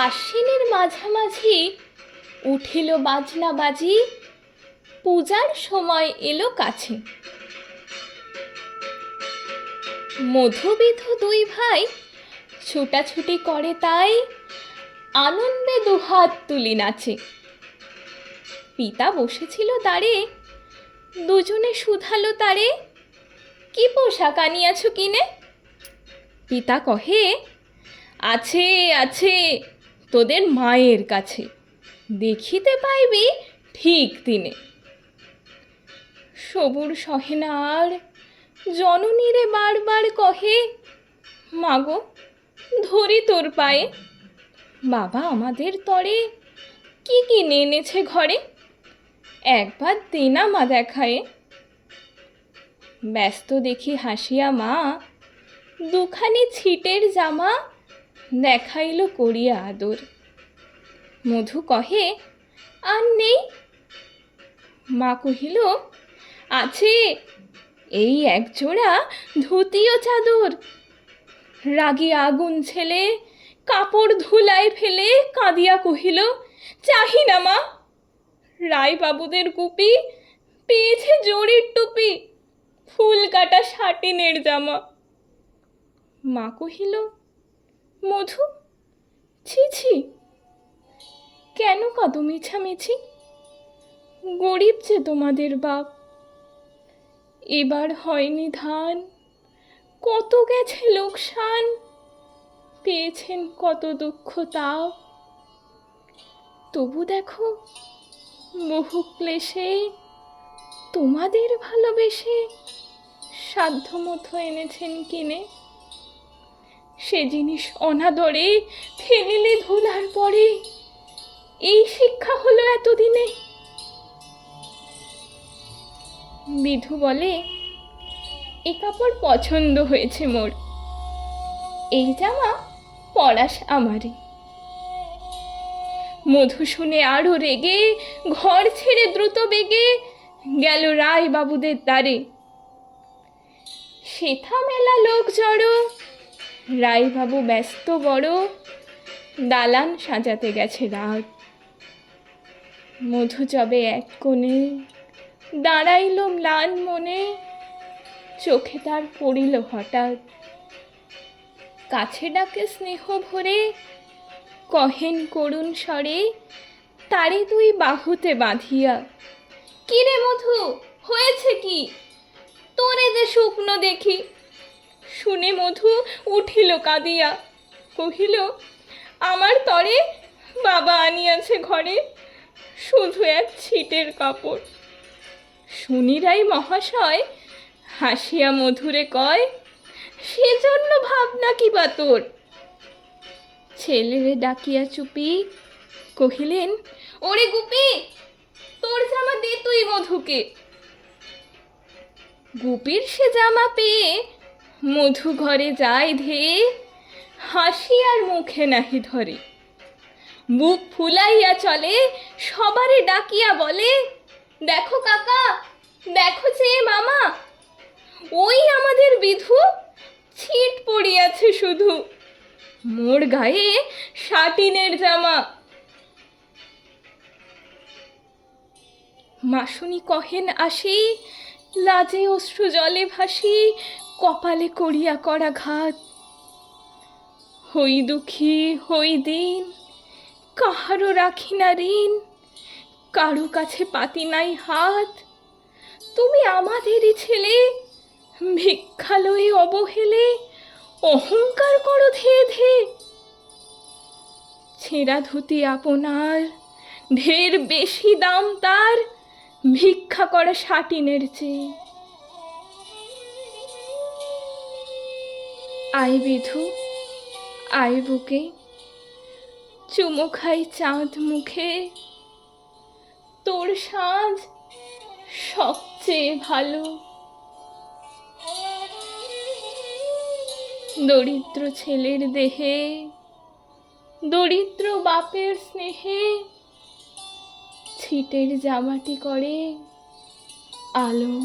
আশ্বিনের মাঝামাঝি উঠিল বাজনা বাজি, পূজার সময় এলো কাছে। মধুবিধু দুই ভাই ছুটাছুটি করে তাই, আনন্দে দুহাত তুলি নাচে। পিতা বসেছিল দাঁড়ে, দুজনে শুধালো তারে, কি পোশাক আনিয়াছ কিনে? পিতা কহে, আছে আছে তোদের মায়ের কাছে, দেখিতে পাইবি ঠিক দিনে। সবুর সহে না আর, জননীরে বারবার কহে, মাগো ধরি তোর পায়ে, বাবা আমাদের তরে কি কিনে এনেছে ঘরে, একবার দেনা মা দেখায়ে। ব্যস্ত দেখি হাসিয়া মা, দুখানি ছিটের জামা দেখাইল করিয়া আদর। মধু কহে, আর নেই? মা কহিল, আছে এই একজোড়া ধুতি ও চাদর। রাগী আগুন ছেলে কাপড় ধুলায় ফেলে কাঁদিয়া কহিল, চাহি না মা, রায়বাবুদের গুপি পেয়েছে জরির টুপি, ফুল কাটা সাটিনের জামা। মা কহিল, মধু ছি ছি, কেন কাঁদো মিছামিছি? গরিব যে তোমাদের বাপ, এবার হয়নি ধান, কত গেছে লোকসান, পেয়েছেন কত দুঃখ তাপ। তবু দেখো বহু ক্লেশে তোমাদের ভালোবেসে সাধ্যমতো এনেছেন কিনে। সে জিনিস অনাদরে ফেলিলে ধুলার পরে, এই শিক্ষা হলো এতদিনে। বিধু বলে, এ কাপড় পছন্দ হয়েছে মোর, এই জামা পরাস আমারই। মধু শুনে আরো রেগে ঘর ছেড়ে দ্রুত বেগে গেল রায় বাবুদের দ্বারে। সেথা মেলা লোক জড়ো, রায়বাবু ব্যস্ত বড়, দালান সাজাতে গেছে রাত। মধু যবে এক কোণে দাঁড়াইল ম্লান মনে, চোখে তার পড়িল হঠাৎ। কাছে ডাকে স্নেহ ভরে, কহেন করুণ স্বরে, তারে দুই বাহুতে বাঁধিয়া, কি রে মধু হয়েছে কি, তোরে যে শুকনো দেখি। শুনে মধু উঠিল কাঁদিয়া, কহিল, আমার তরে বাবা আনিয়াছে ঘরে শুধু এক ছিটের কাপড়। শুনিরাই মহাশয় হাসিয়া মধুরে কয়, সেজন্য ভাবনা কি বা তোর? ছেলেরে ডাকিয়া চুপি কহিলেন, ওরে গুপি, তোর জামা দে তুই মধুকে। গুপির সে জামা পেয়ে মধু ঘরে যায় ধেয়ে, হাসি আর মুখে নাহি ধরে। বুক ফুলাইয়া চলে, সবারে ডাকিয়া বলে, দেখো কাকা, দেখো চেয়ে মামা, ওই আমাদের বিধু ছিট পড়িয়াছে শুধু, মোর গায়ে সাটিনের জামা। মাসুনি কহেন আসি, লাজে অশ্রু জলে ভাসি, কপালে করিয়া করা ঘাত। হই দুঃখী হই দিন, কাহারও রাখি না ঋণ, কারো কাছে পাতি নাই হাত। তুমি আমাদেরই ছেলে, ভিক্ষালয়ে অবহেলে অহংকার করো ধেয়ে ধেয়ে। ছেঁড়া ধুতি আপনার, ঢের বেশি দাম তার, ভিক্ষা করা সাটিনের চেয়ে। আয় বিধু আয় বুকে, চুমো খাই চাঁদ মুখে, তোর সাজ সবচেয়ে ভালো। দরিদ্র ছেলের দেহে, দরিদ্র বাপের স্নেহে, ছিটের জামাটি করে আলো।